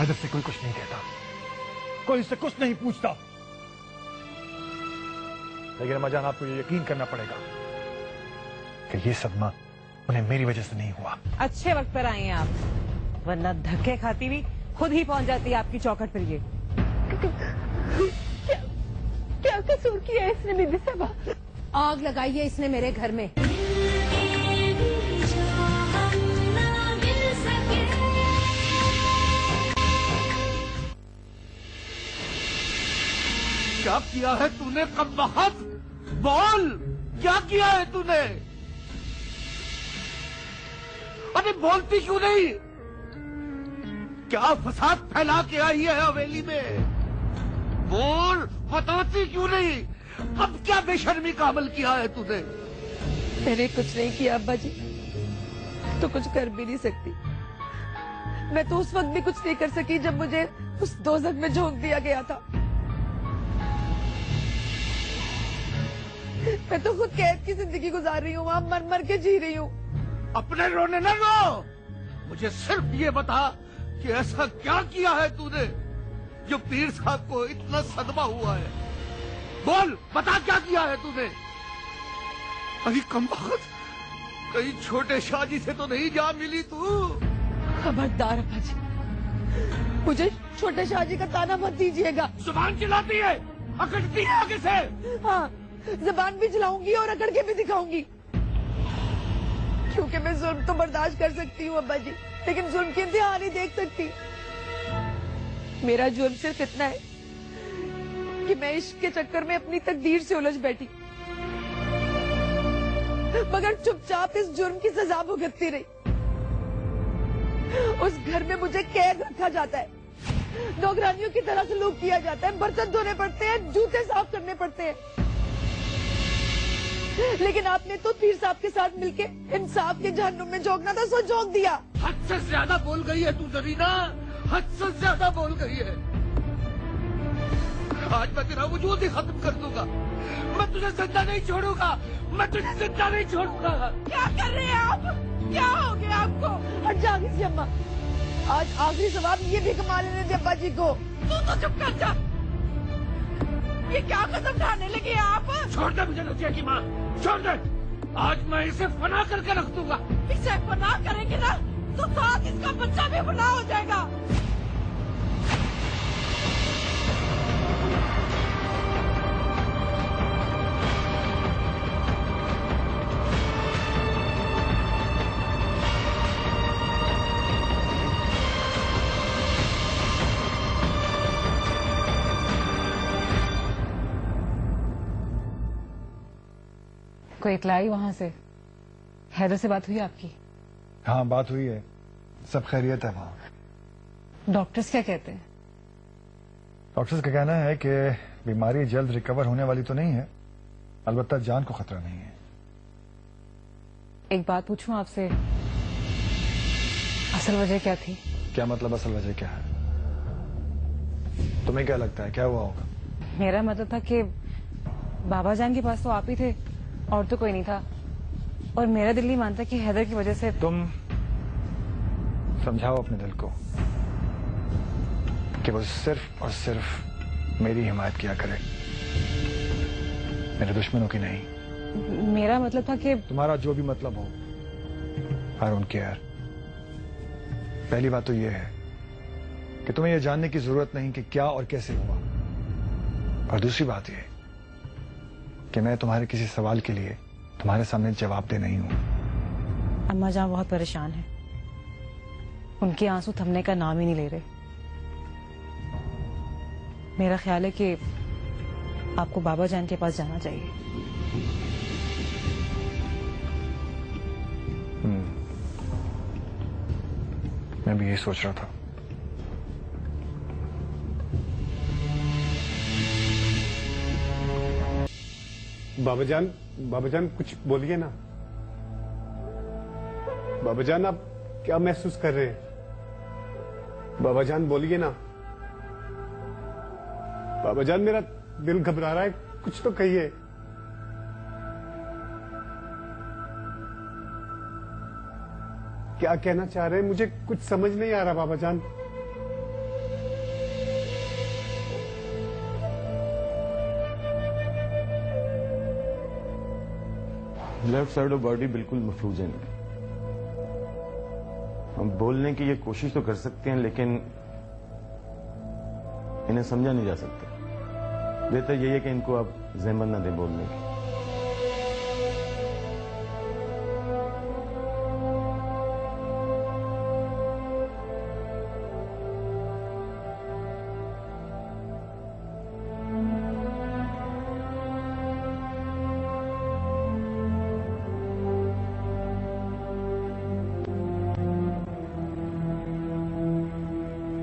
हैदर से कोई कुछ नहीं कहता, कोई इससे कुछ नहीं पूछता, लेकिन अम्माजान आपको ये यकीन करना पड़ेगा कि ये सदमा उन्हें मेरी वजह से नहीं हुआ। अच्छे वक्त पर आए हैं आप, वरना धक्के खाती हुई खुद ही पहुंच जाती है आपकी चौखट पर। ये क्या कसूर किया है इसने बीबी साहबा? आग लगाई है इसने मेरे घर में। क्या किया है तूने कमबख्त? बोल, क्या किया है तूने? अरे बोलती क्यों नहीं? क्या फसाद फैला के आई है हवेली में? बोल, बताती क्यों नहीं? अब क्या बेशर्मी का अमल किया है तूने? मैंने कुछ नहीं किया अब्बा जी, तो कुछ कर भी नहीं सकती। मैं तो उस वक्त भी कुछ नहीं कर सकी जब मुझे उस दोज़ख में झोंक दिया गया था। मैं तो खुद कैद की जिंदगी गुजार रही हूँ, वहां मर मर के जी रही हूँ। अपने रोने न रो, मुझे सिर्फ ये बता कि ऐसा क्या किया है तूने जो पीर साहब को इतना सदमा हुआ है? बोल, बता क्या किया है तूने? अरे कमबख्त, कहीं छोटे शाहजी से तो नहीं जा मिली तू? खबरदार अब्बा जी, मुझे छोटे शाहजी का ताना मत दीजिएगा। जुबान चलाती है, अकड़ती है आगे से। हाँ, जुबान भी चलाऊंगी और अकड़ के भी दिखाऊंगी, क्योंकि मैं जुल्म तो बर्दाश्त कर सकती हूँ अब्बा जी, लेकिन जुल्म की इंतहा नहीं देख सकती। मेरा जुल्म सिर्फ इतना है कि मैं इश्क के चक्कर में अपनी तकदीर से उलझ बैठी, मगर चुपचाप इस जुर्म की सजा भुगतती रही। उस घर में मुझे कैद रखा जाता है, नौकरानियों की तरह सलूक किया जाता है, बर्तन धोने पड़ते हैं, जूते साफ करने पड़ते हैं। लेकिन आपने तो पीर साहब के साथ मिलके इंसाफ के जहन्नुम में झोंकना था, सो झोंक दिया। हद से ज्यादा बोल गई है तू ज़रीना, हद से ज्यादा बोल गई है। आज मैं तेरा वजूद ही खत्म कर दूंगा। मैं तुझे जिंदा नहीं छोड़ूंगा, मैं तुझे जिंदा नहीं छोड़ूंगा। क्या कर रहे हैं आप? क्या हो गया आपको? हट जाओ से अम्मा, आज आखिरी सवाब ये भी कमा लेने दे अब्बा जी को। तू तो चुप कर जा, ये क्या कदम उठाने लगे आप? छोड़ दे मुझे लुटिया की माँ, छोड़ दे। आज मैं इसे फना करके रख दूंगा। इसे फना करेंगे ना तो साथ इसका बच्चा भी फना हो जाएगा। कोई इतला आई वहां से? हैदर से बात हुई आपकी? हाँ, बात हुई है, सब खैरियत है वहां। डॉक्टर्स क्या कहते हैं? डॉक्टर्स का कहना है कि बीमारी जल्द रिकवर होने वाली तो नहीं है, अलबत्ता जान को खतरा नहीं है। एक बात पूछूं आपसे, असल वजह क्या थी? क्या मतलब असल वजह क्या है? तुम्हें क्या लगता है क्या हुआ होगा? मेरा मतलब था कि बाबा जान के पास तो आप ही थे और तो कोई नहीं था, और मेरा दिल नहीं मानता कि हैदर की वजह से। तुम समझाओ अपने दिल को कि वो सिर्फ और सिर्फ मेरी हिमायत किया करे, मेरे दुश्मनों की नहीं। मेरा मतलब था कि तुम्हारा जो भी मतलब हो, आई डोंट केयर। पहली बात तो ये है कि तुम्हें यह जानने की जरूरत नहीं कि क्या और कैसे हुआ, और दूसरी बात यह कि मैं तुम्हारे किसी सवाल के लिए तुम्हारे सामने जवाब दे नहीं हूं। अम्मा जान बहुत परेशान है, उनके आंसू थमने का नाम ही नहीं ले रहे। मेरा ख्याल है कि आपको बाबा जान के पास जाना चाहिए। मैं भी यही सोच रहा था। बाबा जान कुछ बोलिए ना। बाबा जान आप क्या महसूस कर रहे हैं? बाबा जान बोलिए ना। बाबा जान मेरा दिल घबरा रहा है, कुछ तो कहिए। क्या कहना चाह रहे हैं? मुझे कुछ समझ नहीं आ रहा बाबा जान। लेफ्ट साइड ऑफ बॉडी बिल्कुल महफूज है। हम बोलने की ये कोशिश तो कर सकते हैं, लेकिन इन्हें समझा नहीं जा सकता। बेहतर यही है कि इनको आप ज़हमत ना दें बोलने की।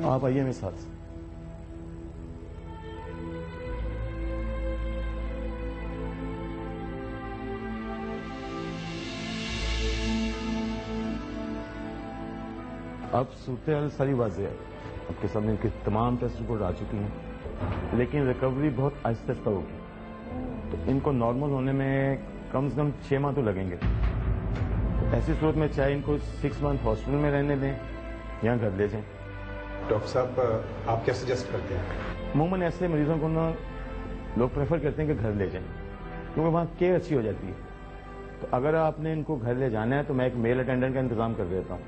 आप आइए मेरे साथ। अब सूरत हाल सारी वाज़ेह है। आपके सामने इनकी तमाम टेस्ट रिपोर्ट आ चुकी हैं, लेकिन रिकवरी बहुत आहिस्ता आहिस्ता होगी। तो इनको नॉर्मल होने में कम से कम 6 माह तो लगेंगे। तो ऐसी सूरत में चाहे इनको 6 मंथ हॉस्पिटल में रहने दें या घर ले जाएं। डॉक्टर साहब, आप क्या सजेस्ट करते हैं? अमूमन ऐसे मरीजों को ना लोग प्रेफर करते हैं कि घर ले जाएं, क्योंकि वहाँ केयर अच्छी हो जाती है। तो अगर आपने इनको घर ले जाना है तो मैं एक मेल अटेंडेंट का इंतजाम कर देता हूँ।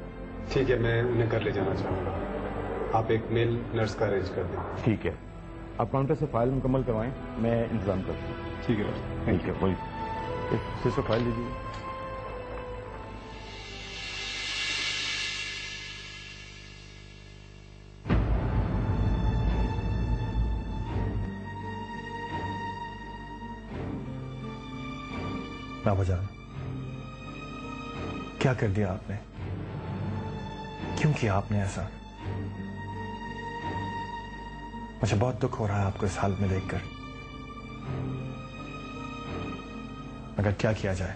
ठीक है, मैं उन्हें घर ले जाना चाहूँगा। आप एक मेल नर्स का अरेंज कर दें। ठीक है, आप काउंटर से फाइल मुकम्मल करवाएं, मैं इंतजाम करता हूँ। ठीक है डॉक्टर। ठीक है, वही सिस्टर फाइल लीजिए। बाबाजान, क्या कर दिया आपने? क्यों किया आपने ऐसा? मुझे बहुत दुख हो रहा है आपको इस हालत में देखकर, मगर क्या किया जाए?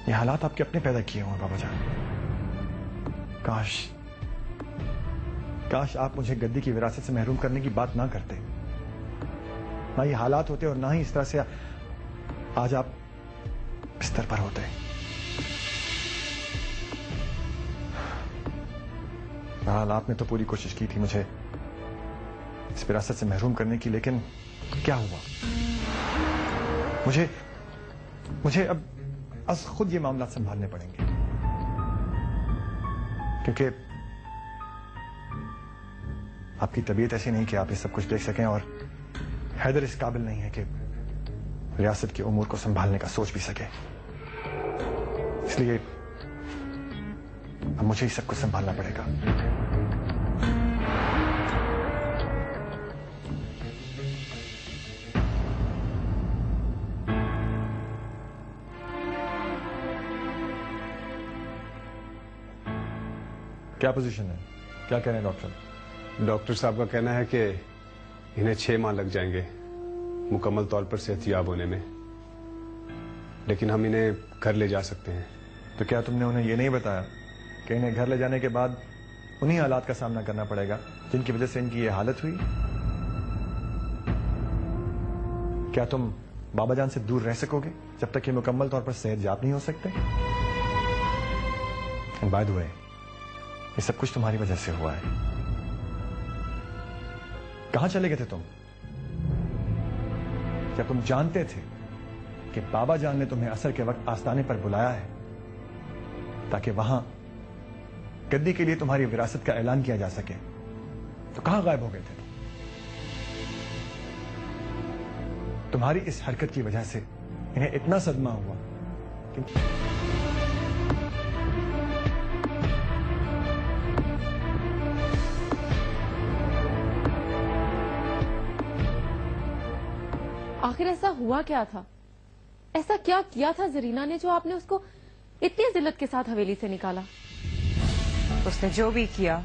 ये हालात आपके अपने पैदा किए हुए हैं बाबाजान। काश आप मुझे गद्दी की विरासत से महरूम करने की बात ना करते, ना ये हालात होते और ना ही इस तरह से आज आप बिस्तर पर होते। बहरहाल आपने तो पूरी कोशिश की थी मुझे इस विरासत से महरूम करने की, लेकिन क्या हुआ? मुझे अब खुद ये मामला संभालने पड़ेंगे, क्योंकि आपकी तबीयत ऐसी नहीं कि आप ये सब कुछ देख सकें, और हैदर इस काबिल नहीं है कि रियासत की उमूर को संभालने का सोच भी सके। इसलिए अब मुझे ही सब कुछ संभालना पड़ेगा। क्या पोजीशन है? क्या कह रहे हैं डॉक्टर? डॉक्टर साहब का कहना है कि इन्हें 6 माह लग जाएंगे मुकम्मल तौर पर सेहतयाब होने में, लेकिन हम इन्हें घर ले जा सकते हैं। तो क्या तुमने उन्हें यह नहीं बताया कि इन्हें घर ले जाने के बाद उन्हीं हालात का सामना करना पड़ेगा जिनकी वजह से इनकी ये हालत हुई? क्या तुम बाबाजान से दूर रह सकोगे जब तक ये मुकम्मल तौर पर सेहतयाब नहीं हो सकते? बाय द वे, ये सब कुछ तुम्हारी वजह से हुआ है। कहां चले गए थे तुम जब तुम जानते थे कि बाबाजान ने तुम्हें असर के वक्त आस्ताने पर बुलाया है ताकि वहां गद्दी के लिए तुम्हारी विरासत का ऐलान किया जा सके? तो कहां गायब हो गए थे? तुम्हारी इस हरकत की वजह से इन्हें इतना सदमा हुआ कि आखिर ऐसा हुआ क्या था? ऐसा क्या किया था जरीना ने जो आपने उसको इतनी जिल्लत के साथ हवेली से निकाला? उसने जो भी किया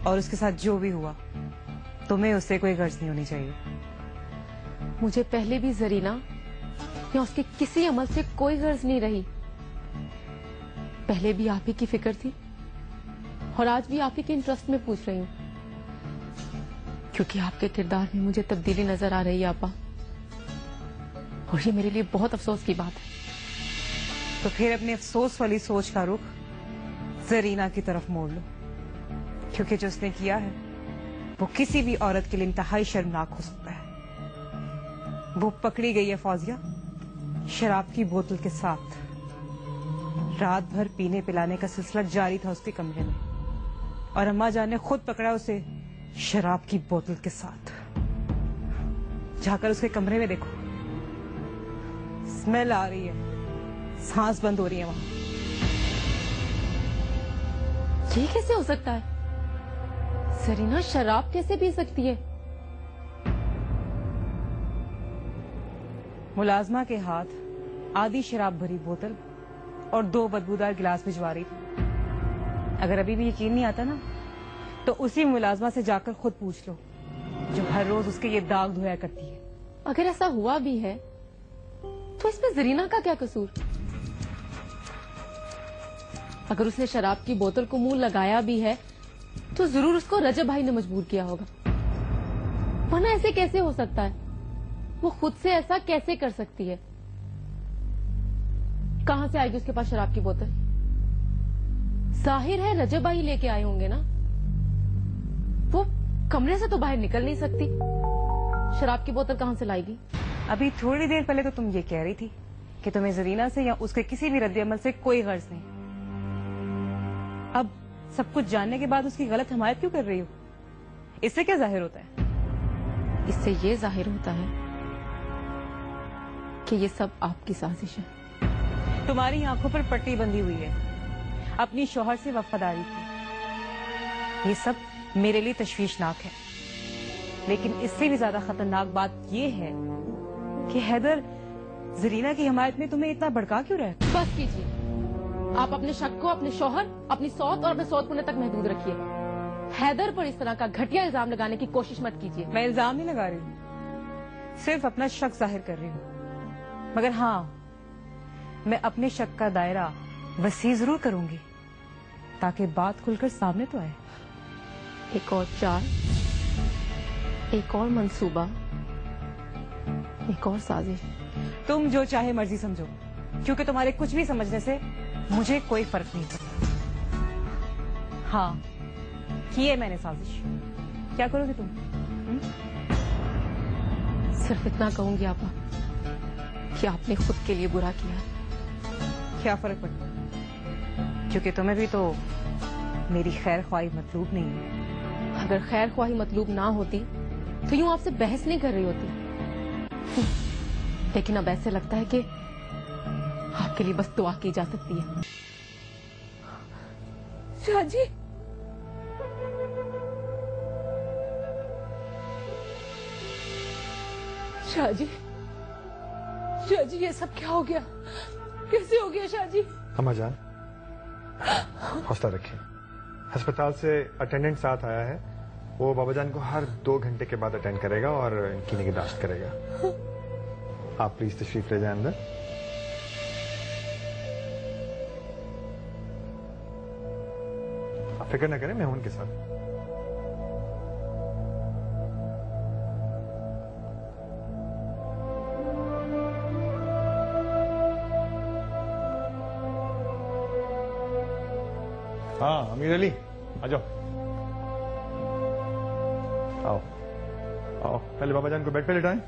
और उसके साथ जो भी हुआ, तुम्हें उससे कोई गर्ज नहीं होनी चाहिए। मुझे पहले भी जरीना या उसके किसी अमल से कोई गर्ज नहीं रही। पहले भी आप ही की फिक्र थी और आज भी आप ही के इंटरेस्ट में पूछ रही हूँ, क्योंकि आपके किरदार में मुझे तब्दीली नजर आ रही है आपा, और ये मेरे लिए बहुत अफसोस की बात है। तो फिर अपने अफसोस वाली सोच का रुख जरीना की तरफ मोड़ लो, क्योंकि जो उसने किया है वो किसी भी औरत के लिए इंतहाई शर्मनाक हो सकता है। वो पकड़ी गई है फौजिया, शराब की बोतल के साथ रात भर पीने पिलाने का सिलसिला जारी था उसके कमरे में, और अम्मा जान ने खुद पकड़ा उसे शराब की बोतल के साथ। जाकर उसके कमरे में देखो, स्मेल आ रही है, सांस बंद हो रही है वहां। ये कैसे हो सकता है? जरीना शराब कैसे पी सकती है? मुलाजमा के हाथ आधी शराब भरी बोतल और 2 बदबूदार गिलास भिजवा रही थी। अगर अभी भी यकीन नहीं आता ना, तो उसी मुलाजमा से जाकर खुद पूछ लो जो हर रोज उसके ये दाग धोया करती है। अगर ऐसा हुआ भी है तो इसमें जरीना का क्या कसूर? अगर उसने शराब की बोतल को मुंह लगाया भी है तो जरूर उसको रजब भाई ने मजबूर किया होगा, वरना ऐसे कैसे हो सकता है? वो खुद से ऐसा कैसे कर सकती है? कहां से आएगी उसके पास शराब की बोतल? जाहिर है रजब भाई लेके आए होंगे ना। वो कमरे से तो बाहर निकल नहीं सकती, शराब की बोतल कहां से लाएगी? अभी थोड़ी देर पहले तो तुम ये कह रही थी कि तुम्हें जरीना से या उसके किसी भी रद्द-ए-अमल से कोई गर्ज नहीं। अब सब कुछ जानने के बाद उसकी गलत हिमायत क्यों कर रही हो? इससे क्या जाहिर होता है? इससे ये जाहिर होता है कि ये सब आपकी साजिश है। तुम्हारी आंखों पर पट्टी बंधी हुई है, अपनी शौहर से वफादारी की। ये सब मेरे लिए तशवीशनाक है, लेकिन इससे भी ज्यादा खतरनाक बात यह है कि हैदर जरीना की हिमायत में तुम्हें इतना भड़का क्यों रहा है? बस कीजिए, आप अपने शक को अपने शौहर, अपनी सौत और अपने सौतपुने तक महदूद रखिए। हैदर पर इस तरह का घटिया इल्जाम लगाने की कोशिश मत कीजिए। मैं इल्जाम नहीं लगा रही हूँ, सिर्फ अपना शक जाहिर कर रही हूँ। मगर हाँ, मैं अपने शक का दायरा वसी जरूर करूंगी ताकि बात खुलकर सामने तो आए। एक और चाल, एक और मंसूबा, एक और साजिश। तुम जो चाहे मर्जी समझो, क्योंकि तुम्हारे कुछ भी समझने से मुझे कोई फर्क नहीं पड़ता। हाँ, की है मैंने साजिश। क्या करोगे तुम? सिर्फ इतना कहूंगी आपा कि आपने खुद के लिए बुरा किया। क्या फर्क पड़ता? क्योंकि तुम्हें भी तो मेरी खैर ख्वाही मतलूब नहीं है। अगर खैर ख्वाही मतलूब ना होती तो यूं आपसे बहस नहीं कर रही होती। लेकिन अब ऐसे लगता है कि आपके लिए बस दुआ की जा सकती है। शाहजी, शाहजी, शाहजी, ये सब क्या हो गया? कैसे हो गया शाहजी? अम्मा जान, हौसला रखिए। अस्पताल से अटेंडेंट साथ आया है, वो बाबा जान को हर 2 घंटे के बाद अटेंड करेगा और इनकी निगहदाश्त करेगा। आप प्लीज तशरीफ ले जाए अंदर। आप फिक्र न करें, मैं हूं उनके साथ। हाँ अमीर अली, आ जाओ। आओ आओ, पहले बाबा जान को बेड पे लेटाएं।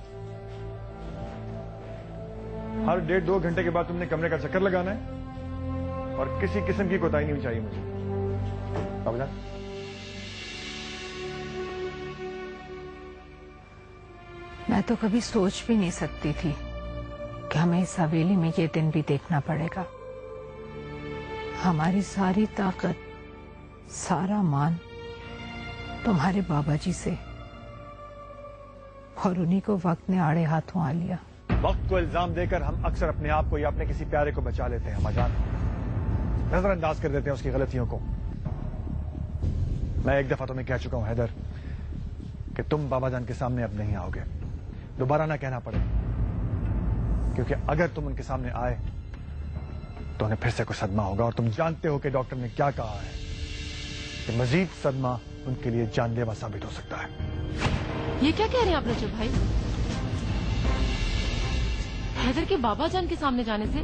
हर 1.5-2 घंटे के बाद तुमने कमरे का चक्कर लगाना है और किसी किस्म की कोताही नहीं चाहिए मुझे। बाबा जान, मैं तो कभी सोच भी नहीं सकती थी कि हमें इस हवेली में ये दिन भी देखना पड़ेगा। हमारी सारी ताकत, सारा मान तुम्हारे बाबा जी से, और उन्हीं को वक्त ने आड़े हाथों आ लिया। वक्त को इल्जाम देकर हम अक्सर अपने आप को या अपने किसी प्यारे को बचा लेते हैं अम्मा जान, नजरअंदाज कर देते हैं उसकी गलतियों को। मैं एक दफा तुम्हें कह चुका हूं हैदर कि तुम बाबा जान के सामने अब नहीं आओगे, दोबारा ना कहना पड़े, क्योंकि अगर तुम उनके सामने आए तो उन्हें फिर से कोई सदमा होगा, और तुम जानते हो कि डॉक्टर ने क्या कहा है कि मजीद सदमा उनके लिए जानलेवा साबित हो सकता है। ये क्या कह रहे हैं आप रजब भाई? हैदर के बाबा जान के सामने जाने से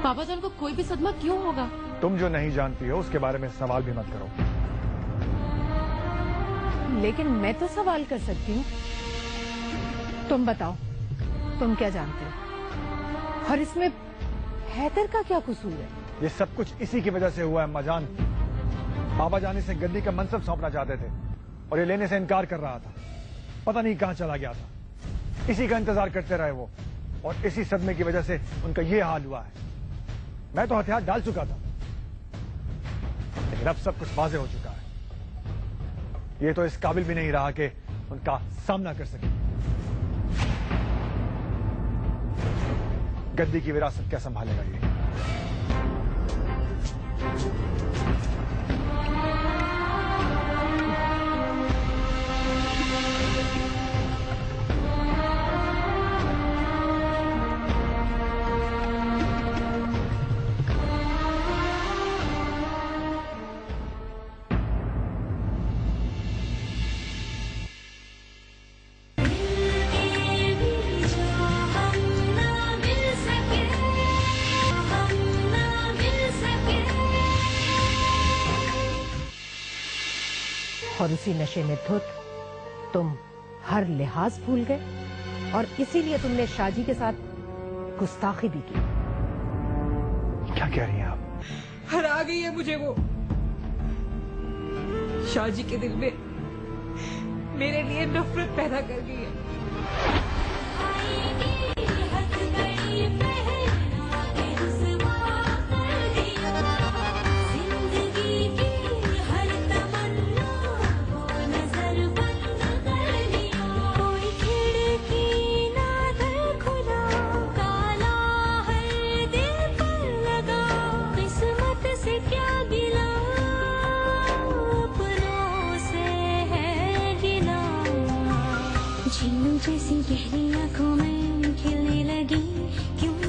बाबा जान को कोई भी सदमा क्यों होगा? तुम जो नहीं जानती हो उसके बारे में सवाल भी मत करो। लेकिन मैं तो सवाल कर सकती हूँ। तुम बताओ, तुम क्या जानते हो? और इसमें हैदर का क्या कसूर है? ये सब कुछ इसी की वजह से हुआ है अम्मा जान। बाबा जान इसे गद्दी का मनसब सौंपना चाहते थे और ये लेने से इनकार कर रहा था। पता नहीं कहां चला गया था। इसी का इंतजार करते रहे वो, और इसी सदमे की वजह से उनका ये हाल हुआ है। मैं तो हथियार डाल चुका था, लेकिन अब सब कुछ वाज़ेह हो चुका है। ये तो इस काबिल भी नहीं रहा कि उनका सामना कर सके। गद्दी की विरासत क्या संभालेगा ये? और उसी नशे में धुत तुम हर लिहाज भूल गए और इसीलिए तुमने शाजी के साथ गुस्ताखी भी की। क्या कह रही हैं आप? हरा गई है मुझे वो। शाजी के दिल में मेरे लिए नफरत पैदा कर गई है। जैसी गहरी आंखों में खिलने लगी क्यों